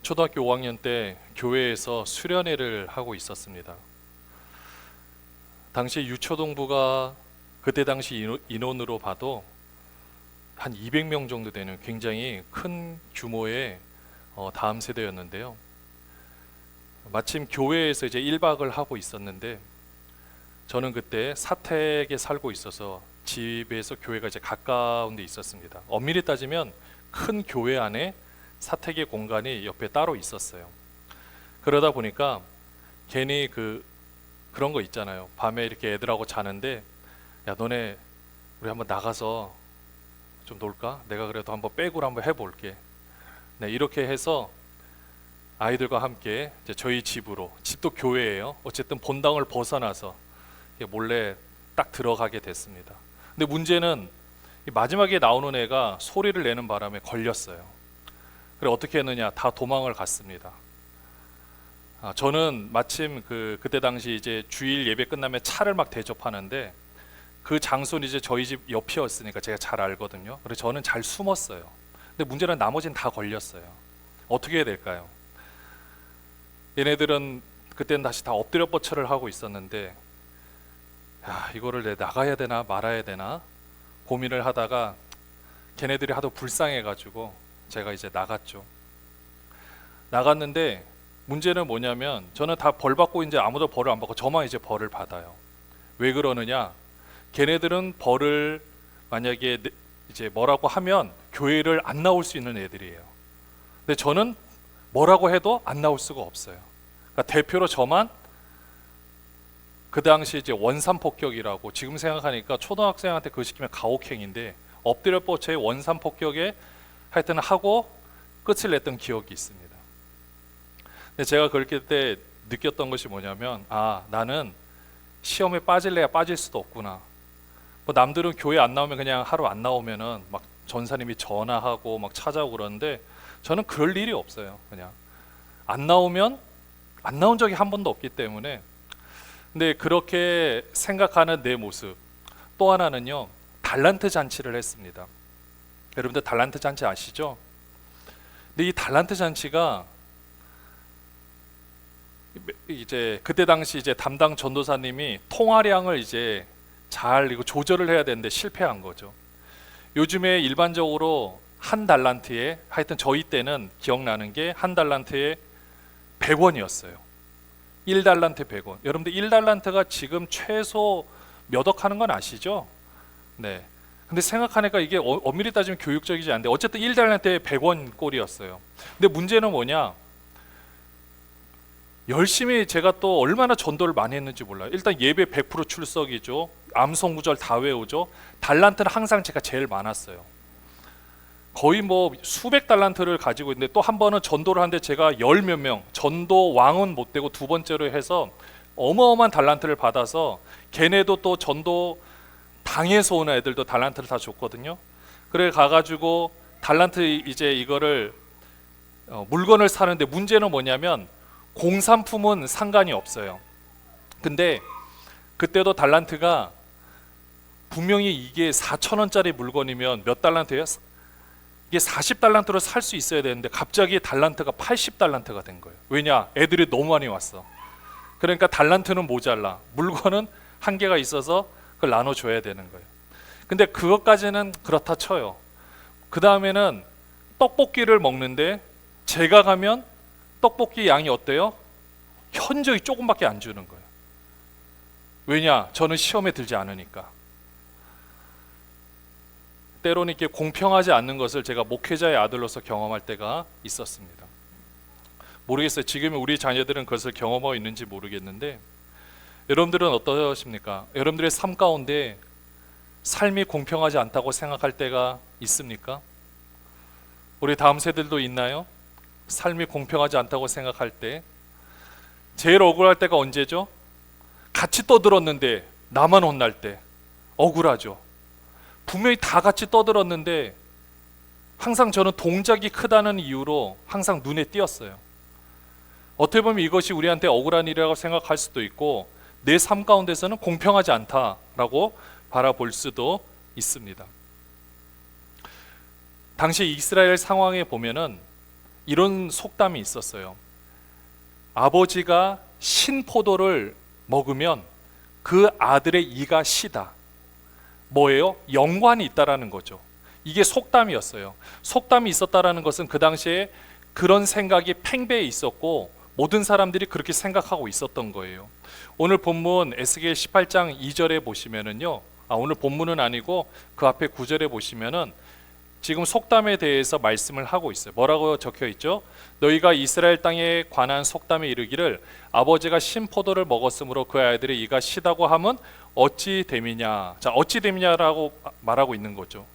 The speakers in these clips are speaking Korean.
초등학교 5학년 때 교회에서 수련회를 하고 있었습니다. 당시 유초동부가 그때 당시 인원으로 봐도 한 200명 정도 되는 굉장히 큰 규모의 다음 세대였는데요. 마침 교회에서 이제 1박을 하고 있었는데 저는 그때 사택에 살고 있어서 집에서 교회가 이제 가까운 데 있었습니다. 엄밀히 따지면 큰 교회 안에 사택의 공간이 옆에 따로 있었어요. 그러다 보니까 괜히 그런 거 있잖아요. 밤에 이렇게 애들하고 자는데 야 너네 우리 한번 나가서 좀 놀까? 내가 그래도 한번 빼고를 한번 해볼게. 네, 이렇게 해서 아이들과 함께 이제 저희 집도 교회예요. 어쨌든 본당을 벗어나서 몰래 딱 들어가게 됐습니다. 근데 문제는 마지막에 나오는 애가 소리를 내는 바람에 걸렸어요. 그래 어떻게 했느냐? 다 도망을 갔습니다. 저는 마침 그때 당시 이제 주일 예배 끝나면 차를 막 대접하는데 그 장소는 이제 저희 집 옆이었으니까 제가 잘 알거든요. 그래서 저는 잘 숨었어요. 근데 문제는 나머지는 다 걸렸어요. 어떻게 해야 될까요? 얘네들은 그때는 다시 다 엎드려 뻗쳐를 하고 있었는데 이거를 내 나가야 되나 말아야 되나 고민을 하다가 걔네들이 하도 불쌍해가지고 제가 이제 나갔는데 문제는 뭐냐면 저는 다 벌 받고 이제 아무도 벌을 안 받고 저만 이제 벌을 받아요. 왜 그러느냐? 걔네들은 벌을 만약에 이제 뭐라고 하면 교회를 안 나올 수 있는 애들이에요. 근데 저는 뭐라고 해도 안 나올 수가 없어요. 그러니까 대표로 저만 그 당시 이제 원산폭격이라고 지금 생각하니까 초등학생한테 그거 시키면 가혹행위인데 엎드려 뻗쳐의 원산폭격에 하여튼 하고 끝을 냈던 기억이 있습니다. 근데 제가 그때 느꼈던 것이 뭐냐면 나는 시험에 빠질래야 빠질 수도 없구나. 뭐 남들은 교회 안 나오면 그냥 하루 안 나오면은 막 전사님이 전화하고 막 찾아오고 그러는데 저는 그럴 일이 없어요. 그냥 안 나오면 안 나온 적이 한 번도 없기 때문에. 근데 그렇게 생각하는 내 모습 또 하나는요, 달란트 잔치를 했습니다. 여러분들 달란트 잔치 아시죠? 근데 이 달란트 잔치가 이제 그때 당시 이제 담당 전도사님이 통화량을 이제 잘 이거 조절을 해야 되는데 실패한 거죠. 요즘에 일반적으로 한 달란트에 하여튼 저희 때는 기억나는 게 한 달란트에 100원이었어요. 1달란트 100원. 여러분들 1달란트가 지금 최소 몇 억 하는 건 아시죠? 네. 근데 생각하니까 이게 엄밀히 따지면 교육적이지 않은데 어쨌든 1달란트에 100원 꼴이었어요. 근데 문제는 뭐냐? 열심히 제가 또 얼마나 전도를 많이 했는지 몰라요. 일단 예배 100% 출석이죠. 암송구절 다 외우죠. 달란트는 항상 제가 제일 많았어요. 거의 뭐 수백 달란트를 가지고 있는데 또 한 번은 전도를 하는데 제가 열 몇 명, 전도 왕은 못 되고 두 번째로 해서 어마어마한 달란트를 받아서 걔네도 또 전도 당에서 오는 애들도 달란트를 다 줬거든요. 그래 가가지고 달란트 이제 이거를 물건을 사는데 문제는 뭐냐면 공산품은 상관이 없어요. 근데 그때도 달란트가 분명히 이게 4,000원짜리 물건이면 몇 달란트예요? 이게 40달란트로 살 수 있어야 되는데 갑자기 달란트가 80달란트가 된 거예요. 왜냐? 애들이 너무 많이 왔어. 그러니까 달란트는 모자라. 물건은 한계가 있어서 그걸 나눠줘야 되는 거예요. 근데 그것까지는 그렇다 쳐요. 그 다음에는 떡볶이를 먹는데 제가 가면 떡볶이 양이 어때요? 현저히 조금밖에 안 주는 거예요. 왜냐? 저는 시험에 들지 않으니까. 때로는 이렇게 공평하지 않는 것을 제가 목회자의 아들로서 경험할 때가 있었습니다. 모르겠어요. 지금 우리 자녀들은 그것을 경험하고 있는지 모르겠는데 여러분들은 어떠십니까? 여러분들의 삶 가운데 삶이 공평하지 않다고 생각할 때가 있습니까? 우리 다음 세대들도 있나요? 삶이 공평하지 않다고 생각할 때 제일 억울할 때가 언제죠? 같이 떠들었는데 나만 혼날 때 억울하죠. 분명히 다 같이 떠들었는데 항상 저는 동작이 크다는 이유로 항상 눈에 띄었어요. 어떻게 보면 이것이 우리한테 억울한 일이라고 생각할 수도 있고 내 삶 가운데서는 공평하지 않다라고 바라볼 수도 있습니다. 당시 이스라엘 상황에 보면은 이런 속담이 있었어요. 아버지가 신포도를 먹으면 그 아들의 이가 시다. 뭐예요? 연관이 있다라는 거죠. 이게 속담이었어요. 속담이 있었다라는 것은 그 당시에 그런 생각이 팽배해 있었고 모든 사람들이 그렇게 생각하고 있었던 거예요. 오늘 본문 에스겔 18장 2절에 보시면은요. 오늘 본문은 아니고 그 앞에 9절에 보시면은 지금 속담에 대해서 말씀을 하고 있어요. 뭐라고 적혀 있죠? 너희가 이스라엘 땅에 관한 속담에 이르기를 아버지가 신포도를 먹었으므로 그 아이들의 이가 시다고 하면 어찌 됨이냐. 자, 어찌 됨이냐라고 말하고 있는 거죠.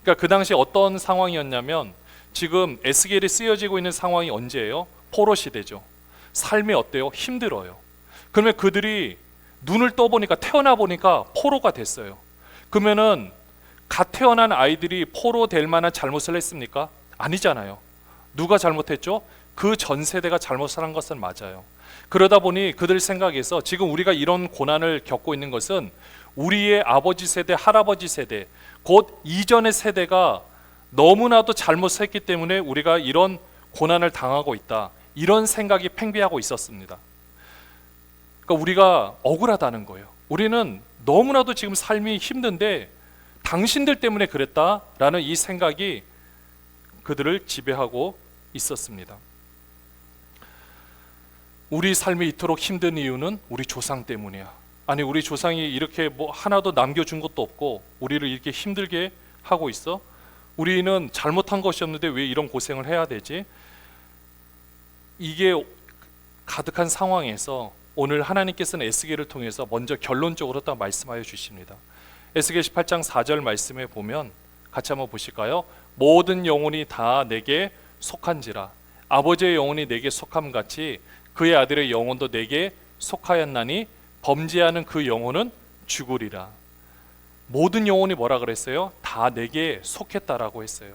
그러니까 그 당시 어떤 상황이었냐면 지금 에스겔이 쓰여지고 있는 상황이 언제예요? 포로 시대죠. 삶이 어때요? 힘들어요. 그러면 그들이 눈을 떠보니까 태어나 보니까 포로가 됐어요. 그러면은 갓 태어난 아이들이 포로 될 만한 잘못을 했습니까? 아니잖아요. 누가 잘못했죠? 그 전 세대가 잘못을 한 것은 맞아요. 그러다 보니 그들 생각에서 지금 우리가 이런 고난을 겪고 있는 것은 우리의 아버지 세대, 할아버지 세대, 곧 이전의 세대가 너무나도 잘못을 했기 때문에 우리가 이런 고난을 당하고 있다. 이런 생각이 팽배하고 있었습니다. 그러니까 우리가 억울하다는 거예요. 우리는 너무나도 지금 삶이 힘든데 당신들 때문에 그랬다라는 이 생각이 그들을 지배하고 있었습니다. 우리 삶이 이토록 힘든 이유는 우리 조상 때문이야. 아니, 우리 조상이 이렇게 뭐 하나도 남겨준 것도 없고 우리를 이렇게 힘들게 하고 있어? 우리는 잘못한 것이 없는데 왜 이런 고생을 해야 되지? 이게 가득한 상황에서 오늘 하나님께서는 에스겔을 통해서 먼저 결론적으로 딱 말씀하여 주십니다. 에스겔 18장 4절 말씀에 보면 같이 한번 보실까요? 모든 영혼이 다 내게 속한지라 아버지의 영혼이 내게 속함 같이 그의 아들의 영혼도 내게 속하였나니 범죄하는 그 영혼은 죽으리라. 모든 영혼이 뭐라 그랬어요? 다 내게 속했다라고 했어요.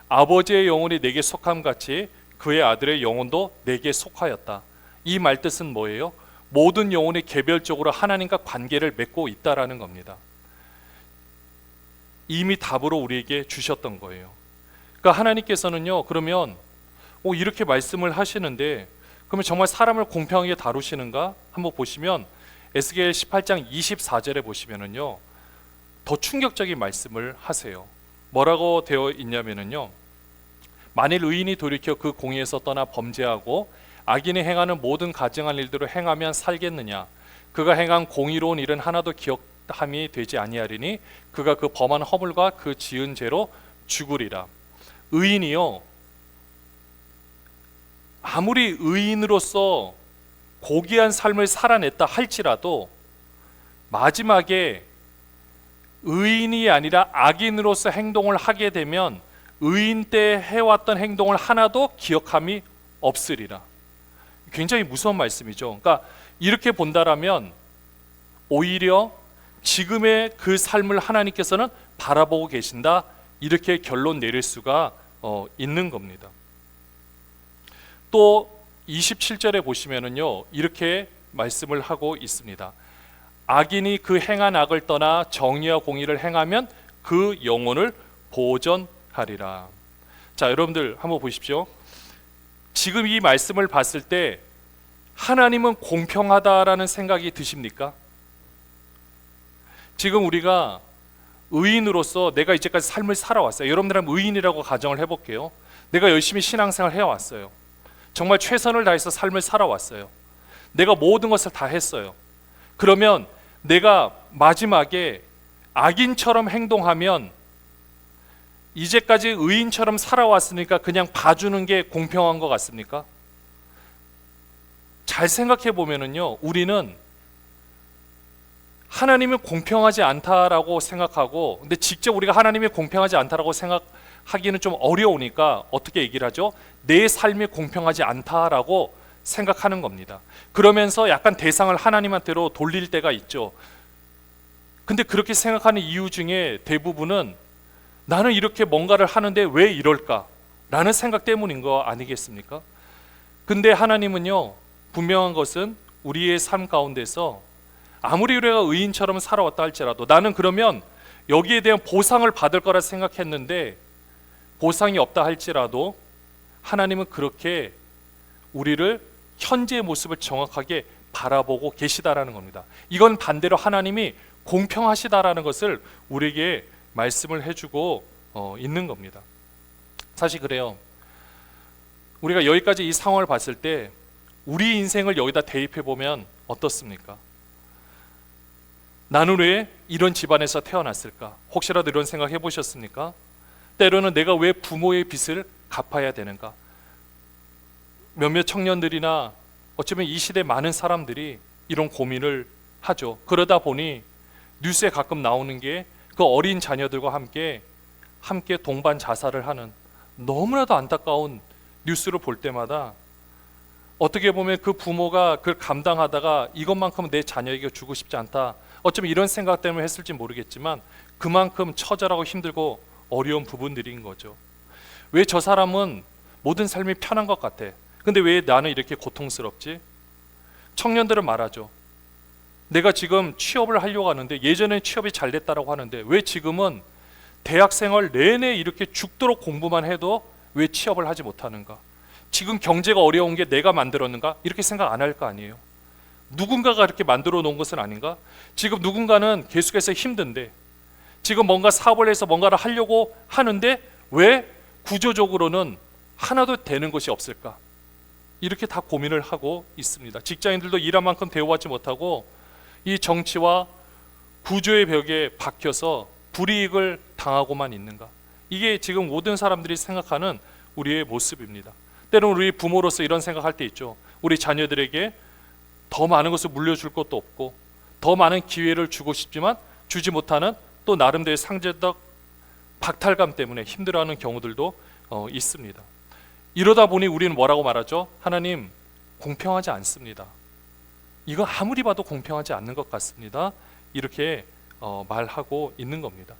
아버지의 영혼이 내게 속함 같이 그의 아들의 영혼도 내게 속하였다. 이 말 뜻은 뭐예요? 모든 영혼이 개별적으로 하나님과 관계를 맺고 있다라는 겁니다. 이미 답으로 우리에게 주셨던 거예요. 그러니까 하나님께서는요, 그러면 이렇게 말씀을 하시는데 그러면 정말 사람을 공평하게 다루시는가? 한번 보시면 에스겔 18장 24절에 보시면은요, 더 충격적인 말씀을 하세요. 뭐라고 되어 있냐면은요, 만일 의인이 돌이켜 그 공의에서 떠나 범죄하고 악인이 행하는 모든 가증한 일들을 행하면 살겠느냐? 그가 행한 공의로운 일은 하나도 기억함이 되지 아니하리니 그가 그 범한 허물과 그 지은 죄로 죽으리라. 의인이요, 아무리 의인으로서 고귀한 삶을 살아냈다 할지라도 마지막에 의인이 아니라 악인으로서 행동을 하게 되면 의인 때 해왔던 행동을 하나도 기억함이 없으리라. 굉장히 무서운 말씀이죠. 그러니까 이렇게 본다라면 오히려 지금의 그 삶을 하나님께서는 바라보고 계신다, 이렇게 결론 내릴 수가 있는 겁니다. 또 27절에 보시면은요, 이렇게 말씀을 하고 있습니다. 악인이 그 행한 악을 떠나 정의와 공의를 행하면 그 영혼을 보전하리라. 자, 여러분들 한번 보십시오. 지금 이 말씀을 봤을 때 하나님은 공평하다라는 생각이 드십니까? 지금 우리가 의인으로서 내가 이제까지 삶을 살아왔어요. 여러분들은 의인이라고 가정을 해볼게요. 내가 열심히 신앙생활 해왔어요. 정말 최선을 다해서 삶을 살아왔어요. 내가 모든 것을 다 했어요. 그러면 내가 마지막에 악인처럼 행동하면 이제까지 의인처럼 살아왔으니까 그냥 봐주는 게 공평한 것 같습니까? 잘 생각해 보면은요, 우리는 하나님이 공평하지 않다라고 생각하고, 근데 직접 우리가 하나님이 공평하지 않다라고 생각하기는 좀 어려우니까 어떻게 얘기를 하죠? 내 삶이 공평하지 않다라고 생각하는 겁니다. 그러면서 약간 대상을 하나님한테로 돌릴 때가 있죠. 근데 그렇게 생각하는 이유 중에 대부분은 나는 이렇게 뭔가를 하는데 왜 이럴까? 라는 생각 때문인 거 아니겠습니까? 근데 하나님은요, 분명한 것은 우리의 삶 가운데서 아무리 우리가 의인처럼 살아왔다 할지라도 나는 그러면 여기에 대한 보상을 받을 거라 생각했는데 보상이 없다 할지라도 하나님은 그렇게 우리를 현재의 모습을 정확하게 바라보고 계시다라는 겁니다. 이건 반대로 하나님이 공평하시다라는 것을 우리에게 말씀을 해주고 있는 겁니다. 사실 그래요. 우리가 여기까지 이 상황을 봤을 때 우리 인생을 여기다 대입해 보면 어떻습니까? 나는 왜 이런 집안에서 태어났을까? 혹시라도 이런 생각 해보셨습니까? 때로는 내가 왜 부모의 빚을 갚아야 되는가? 몇몇 청년들이나 어쩌면 이 시대 많은 사람들이 이런 고민을 하죠. 그러다 보니 뉴스에 가끔 나오는 게 그 어린 자녀들과 함께 동반 자살을 하는 너무나도 안타까운 뉴스를 볼 때마다 어떻게 보면 그 부모가 그걸 감당하다가 이것만큼은 내 자녀에게 주고 싶지 않다, 어쩌면 이런 생각 때문에 했을지 모르겠지만 그만큼 처절하고 힘들고 어려운 부분들인 거죠. 왜 저 사람은 모든 삶이 편한 것 같아, 근데 왜 나는 이렇게 고통스럽지? 청년들은 말하죠. 내가 지금 취업을 하려고 하는데 예전에 취업이 잘 됐다라고 하는데 왜 지금은 대학생활 내내 이렇게 죽도록 공부만 해도 왜 취업을 하지 못하는가? 지금 경제가 어려운 게 내가 만들었는가? 이렇게 생각 안 할 거 아니에요. 누군가가 이렇게 만들어 놓은 것은 아닌가? 지금 누군가는 계속해서 힘든데 지금 뭔가 사업을 해서 뭔가를 하려고 하는데 왜 구조적으로는 하나도 되는 것이 없을까? 이렇게 다 고민을 하고 있습니다. 직장인들도 일한 만큼 대우받지 못하고 이 정치와 구조의 벽에 박혀서 불이익을 당하고만 있는가? 이게 지금 모든 사람들이 생각하는 우리의 모습입니다. 때로는 우리 부모로서 이런 생각할 때 있죠. 우리 자녀들에게 더 많은 것을 물려줄 것도 없고 더 많은 기회를 주고 싶지만 주지 못하는 또 나름대로의 상대적 박탈감 때문에 힘들어하는 경우들도 있습니다. 이러다 보니 우리는 뭐라고 말하죠? 하나님, 공평하지 않습니다. 이거 아무리 봐도 공평하지 않는 것 같습니다. 이렇게 말하고 있는 겁니다.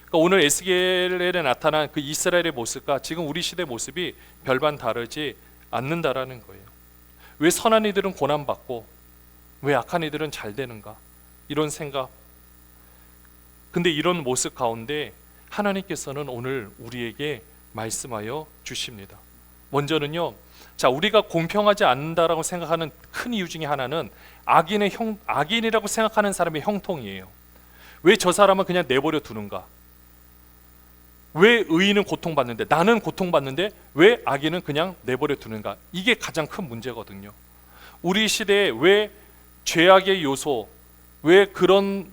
그러니까 오늘 에스겔에 나타난 그 이스라엘의 모습과 지금 우리 시대 모습이 별반 다르지 않는다라는 거예요. 왜 선한 이들은 고난받고 왜 악한 이들은 잘 되는가? 이런 생각. 근데 이런 모습 가운데 하나님께서는 오늘 우리에게 말씀하여 주십니다. 먼저는요, 자, 우리가 공평하지 않는다라고 생각하는 큰 이유 중에 하나는 악인이라고 생각하는 사람의 형통이에요. 왜 저 사람은 그냥 내버려 두는가? 왜 의인은 고통받는데 나는 고통받는데 왜 악인은 그냥 내버려 두는가? 이게 가장 큰 문제거든요. 우리 시대에 왜 죄악의 요소, 왜 그런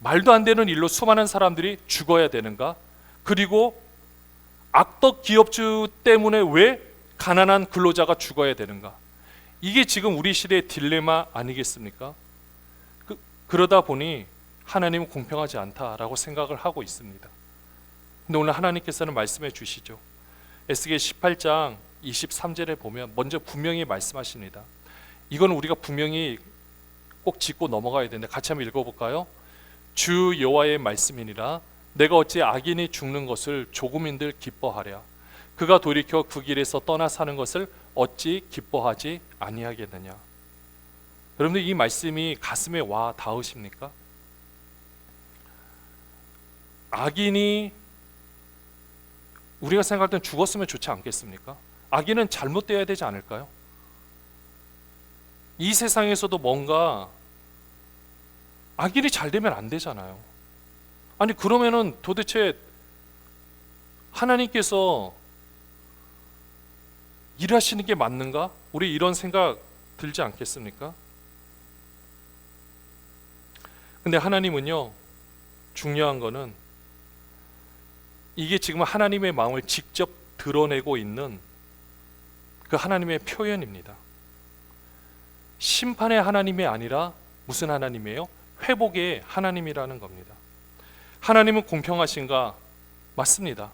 말도 안 되는 일로 수많은 사람들이 죽어야 되는가? 그리고 악덕 기업주 때문에 왜 가난한 근로자가 죽어야 되는가? 이게 지금 우리 시대의 딜레마 아니겠습니까? 그러다 보니 하나님은 공평하지 않다라고 생각을 하고 있습니다. 근데 오늘 하나님께서는 말씀해 주시죠. 에스겔 18장 23절에 보면 먼저 분명히 말씀하십니다. 이건 우리가 분명히 꼭 짚고 넘어가야 되는데 같이 한번 읽어볼까요? 주 여호와의 말씀이니라. 내가 어찌 악인이 죽는 것을 조금인들 기뻐하랴. 그가 돌이켜 그 길에서 떠나 사는 것을 어찌 기뻐하지 아니하겠느냐. 여러분들 이 말씀이 가슴에 와 닿으십니까? 악인이 우리가 생각할 땐 죽었으면 좋지 않겠습니까? 악인은 잘못되어야 되지 않을까요? 이 세상에서도 뭔가 악인이 잘 되면 안 되잖아요. 아니 그러면은 도대체 하나님께서 일하시는 게 맞는가? 우리 이런 생각 들지 않겠습니까? 근데 하나님은요, 중요한 거는 이게 지금 하나님의 마음을 직접 드러내고 있는 그 하나님의 표현입니다. 심판의 하나님이 아니라 무슨 하나님이에요? 회복의 하나님이라는 겁니다. 하나님은 공평하신가? 맞습니다.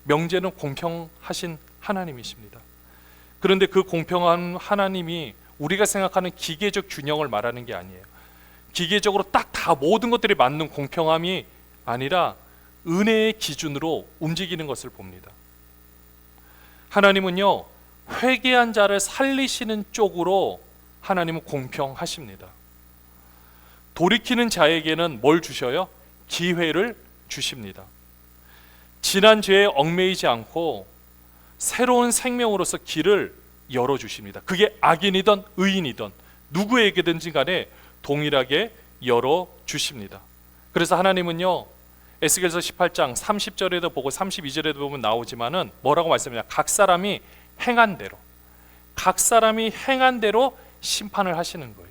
명제는 공평하신 하나님이십니다. 그런데 그 공평한 하나님이 우리가 생각하는 기계적 균형을 말하는 게 아니에요. 기계적으로 딱 다 모든 것들이 맞는 공평함이 아니라 은혜의 기준으로 움직이는 것을 봅니다. 하나님은요, 회개한 자를 살리시는 쪽으로 하나님은 공평하십니다. 돌이키는 자에게는 뭘 주셔요? 기회를 주십니다. 지난 죄에 얽매이지 않고 새로운 생명으로서 길을 열어주십니다. 그게 악인이든 의인이든 누구에게든지 간에 동일하게 열어주십니다. 그래서 하나님은요, 에스겔서 18장 30절에도 보고 32절에도 보면 나오지만은 뭐라고 말씀하냐, 각 사람이 행한 대로 심판을 하시는 거예요.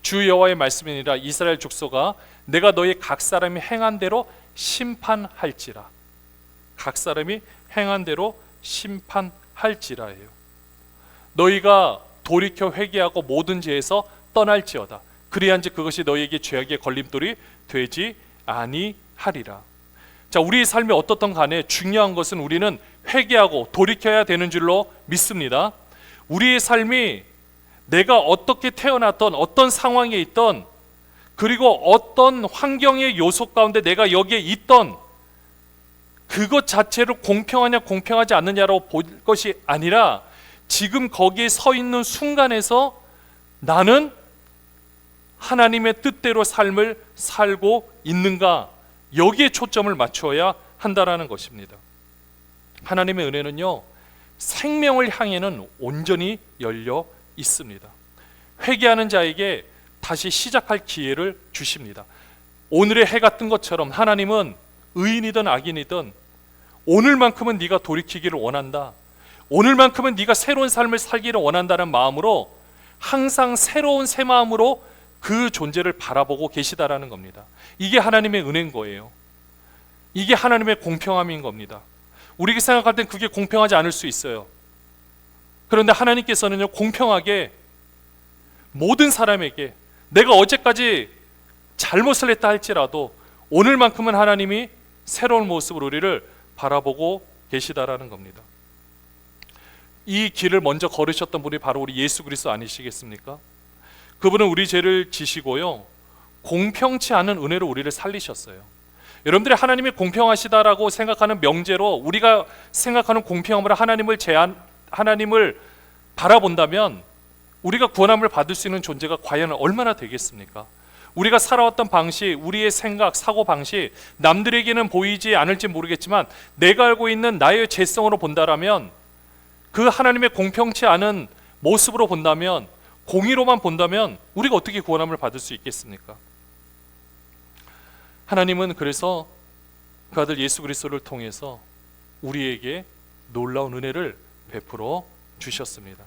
주 여호와의 말씀이니라. 이스라엘 족속아, 내가 너희 각 사람이 행한 대로 심판할지라. 각 사람이 행한 대로 심판할지라예요. 너희가 돌이켜 회개하고 모든 죄에서 떠날지어다. 그리한지 그것이 너희에게 죄악의 걸림돌이 되지 아니하리라. 자, 우리의 삶이 어떻든 간에 중요한 것은 우리는 회개하고 돌이켜야 되는 줄로 믿습니다. 우리의 삶이 내가 어떻게 태어났던 어떤 상황에 있던, 그리고 어떤 환경의 요소 가운데 내가 여기에 있던, 그것 자체를 공평하냐 공평하지 않느냐로 볼 것이 아니라 지금 거기에 서 있는 순간에서 나는 하나님의 뜻대로 삶을 살고 있는가, 여기에 초점을 맞춰야 한다라는 것입니다. 하나님의 은혜는요, 생명을 향해는 온전히 열려 있습니다. 회개하는 자에게 다시 시작할 기회를 주십니다. 오늘의 해가 뜬 것처럼 하나님은 의인이든 악인이든 오늘만큼은 네가 돌이키기를 원한다, 오늘만큼은 네가 새로운 삶을 살기를 원한다는 마음으로 항상 새로운 새 마음으로 그 존재를 바라보고 계시다라는 겁니다. 이게 하나님의 은혜인 거예요. 이게 하나님의 공평함인 겁니다. 우리가 생각할 땐 그게 공평하지 않을 수 있어요. 그런데 하나님께서는요, 공평하게 모든 사람에게 내가 어제까지 잘못을 했다 할지라도 오늘만큼은 하나님이 새로운 모습으로 우리를 바라보고 계시다라는 겁니다. 이 길을 먼저 걸으셨던 분이 바로 우리 예수 그리스도 아니시겠습니까? 그분은 우리 죄를 지시고요, 공평치 않은 은혜로 우리를 살리셨어요. 여러분들이 하나님이 공평하시다라고 생각하는 명제로 우리가 생각하는 공평함으로 하나님을 바라본다면 우리가 구원함을 받을 수 있는 존재가 과연 얼마나 되겠습니까? 우리가 살아왔던 방식, 우리의 생각, 사고 방식, 남들에게는 보이지 않을지 모르겠지만 내가 알고 있는 나의 죄성으로 본다라면, 그 하나님의 공평치 않은 모습으로 본다면, 공의로만 본다면 우리가 어떻게 구원함을 받을 수 있겠습니까? 하나님은 그래서 그 아들 예수 그리스도를 통해서 우리에게 놀라운 은혜를 베풀어 주셨습니다.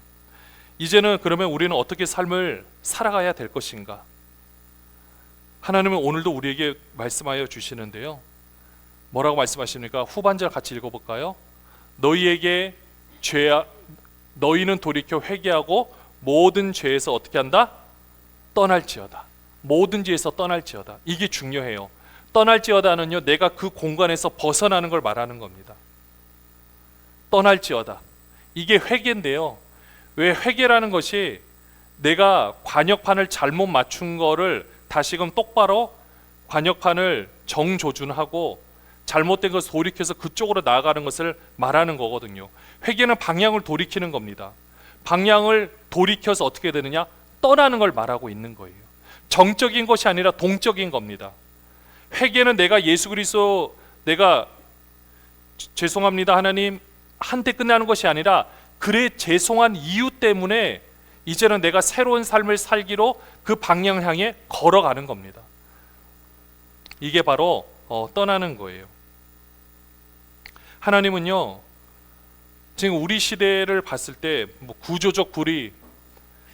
이제는 그러면 우리는 어떻게 삶을 살아가야 될 것인가? 하나님은 오늘도 우리에게 말씀하여 주시는데요, 뭐라고 말씀하십니까? 후반절 같이 읽어볼까요? 너희는 돌이켜 회개하고 모든 죄에서 어떻게 한다? 떠날지어다. 모든 죄에서 떠날지어다. 이게 중요해요. 떠날지어다는요, 내가 그 공간에서 벗어나는 걸 말하는 겁니다. 떠날지어다. 이게 회개인데요, 왜 회개라는 것이 내가 관역판을 잘못 맞춘 거를 다시금 똑바로 관역판을 정조준하고 잘못된 것을 돌이켜서 그쪽으로 나아가는 것을 말하는 거거든요. 회개는 방향을 돌이키는 겁니다. 방향을 돌이켜서 어떻게 되느냐? 떠나는 걸 말하고 있는 거예요. 정적인 것이 아니라 동적인 겁니다. 회개는 내가 예수 그리스도, 내가 죄송합니다 하나님 한테 끝나는 것이 아니라 그래 죄송한 이유 때문에 이제는 내가 새로운 삶을 살기로 그 방향을 향해 걸어가는 겁니다. 이게 바로 떠나는 거예요. 하나님은요, 지금 우리 시대를 봤을 때 구조적 불의,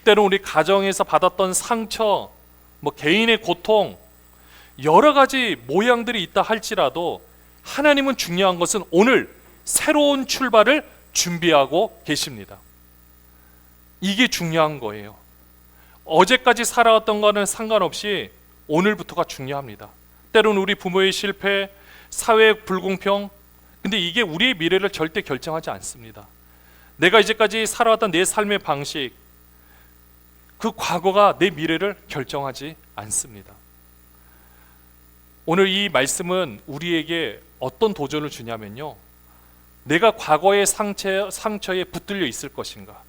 때로 우리 가정에서 받았던 상처, 개인의 고통, 여러 가지 모양들이 있다 할지라도 하나님은 중요한 것은 오늘 새로운 출발을 준비하고 계십니다. 이게 중요한 거예요. 어제까지 살아왔던 거는 상관없이 오늘부터가 중요합니다. 때로는 우리 부모의 실패, 사회의 불공평, 근데 이게 우리의 미래를 절대 결정하지 않습니다. 내가 이제까지 살아왔던 내 삶의 방식, 그 과거가 내 미래를 결정하지 않습니다. 오늘 이 말씀은 우리에게 어떤 도전을 주냐면요, 내가 과거의 상처에 붙들려 있을 것인가,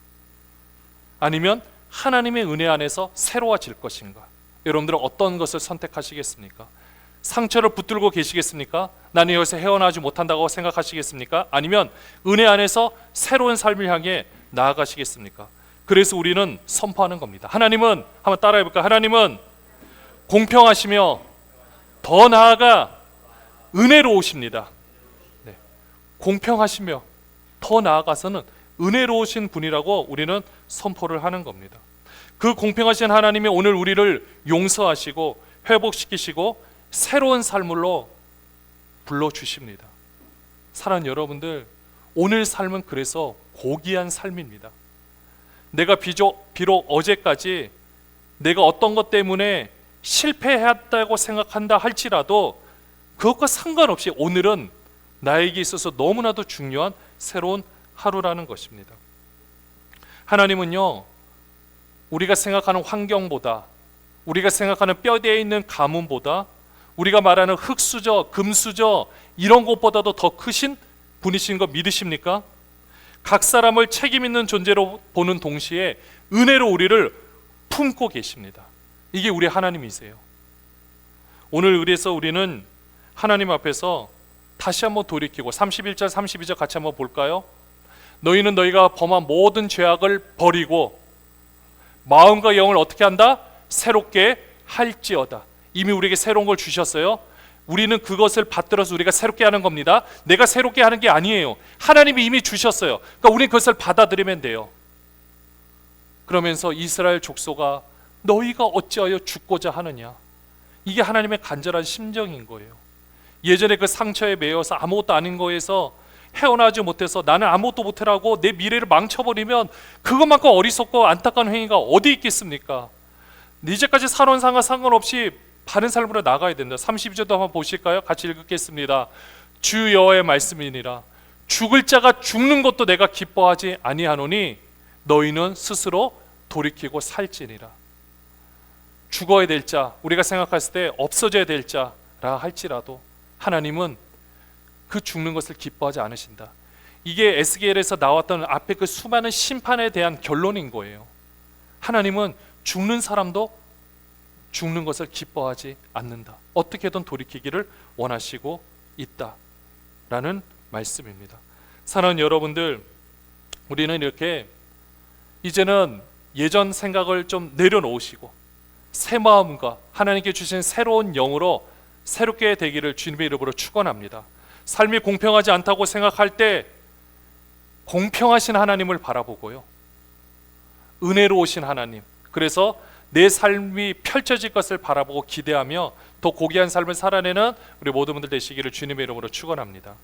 아니면 하나님의 은혜 안에서 새로워질 것인가, 여러분들은 어떤 것을 선택하시겠습니까? 상처를 붙들고 계시겠습니까? 나는 여기서 헤어나지 못한다고 생각하시겠습니까? 아니면 은혜 안에서 새로운 삶을 향해 나아가시겠습니까? 그래서 우리는 선포하는 겁니다. 하나님은, 한번 따라해 볼까요? 하나님은 공평하시며 더 나아가 은혜로우십니다. 네. 공평하시며 더 나아가서는 은혜로우신 분이라고 우리는 선포를 하는 겁니다. 그 공평하신 하나님이 오늘 우리를 용서하시고 회복시키시고 새로운 삶으로 불러주십니다. 사랑하는 여러분들, 오늘 삶은 그래서 고귀한 삶입니다. 내가 비록 어제까지 내가 어떤 것 때문에 실패했다고 생각한다 할지라도 그것과 상관없이 오늘은 나에게 있어서 너무나도 중요한 새로운 하루라는 것입니다. 하나님은요, 우리가 생각하는 환경보다, 우리가 생각하는 뼈대에 있는 가뭄보다, 우리가 말하는 흙수저, 금수저 이런 것보다도 더 크신 분이신 거 믿으십니까? 각 사람을 책임 있는 존재로 보는 동시에 은혜로 우리를 품고 계십니다. 이게 우리 하나님이세요. 오늘 그래서 우리는 하나님 앞에서 다시 한번 돌이키고 31절 32절 같이 한번 볼까요? 너희는 너희가 범한 모든 죄악을 버리고 마음과 영을 어떻게 한다? 새롭게 할지어다. 이미 우리에게 새로운 걸 주셨어요. 우리는 그것을 받들어서 우리가 새롭게 하는 겁니다. 내가 새롭게 하는 게 아니에요. 하나님이 이미 주셨어요. 그러니까 우리는 그것을 받아들이면 돼요. 그러면서 이스라엘 족속아, 너희가 어찌하여 죽고자 하느냐? 이게 하나님의 간절한 심정인 거예요. 예전에 그 상처에 매여서 아무것도 아닌 거에서 헤어나지 못해서 나는 아무것도 못해라고 내 미래를 망쳐버리면 그것만큼 어리석고 안타까운 행위가 어디 있겠습니까? 이제까지 살아온 상과 상관없이 바른 삶으로 나가야 된다. 32절도 한번 보실까요? 같이 읽겠습니다. 주 여호와의 말씀이니라. 죽을 자가 죽는 것도 내가 기뻐하지 아니하노니 너희는 스스로 돌이키고 살지니라. 죽어야 될 자, 우리가 생각했을 때 없어져야 될 자라 할지라도 하나님은 그 죽는 것을 기뻐하지 않으신다. 이게 에스겔에서 나왔던 앞에 그 수많은 심판에 대한 결론인 거예요. 하나님은 죽는 사람도 죽는 것을 기뻐하지 않는다. 어떻게든 돌이키기를 원하시고 있다라는 말씀입니다. 사랑하는 여러분들, 우리는 이렇게 이제는 예전 생각을 좀 내려놓으시고 새 마음과 하나님께 주신 새로운 영으로 새롭게 되기를 주님의 이름으로 축원합니다. 삶이 공평하지 않다고 생각할 때 공평하신 하나님을 바라보고요, 은혜로우신 하나님, 그래서 내 삶이 펼쳐질 것을 바라보고 기대하며 더 고귀한 삶을 살아내는 우리 모든 분들 되시기를 주님의 이름으로 축원합니다.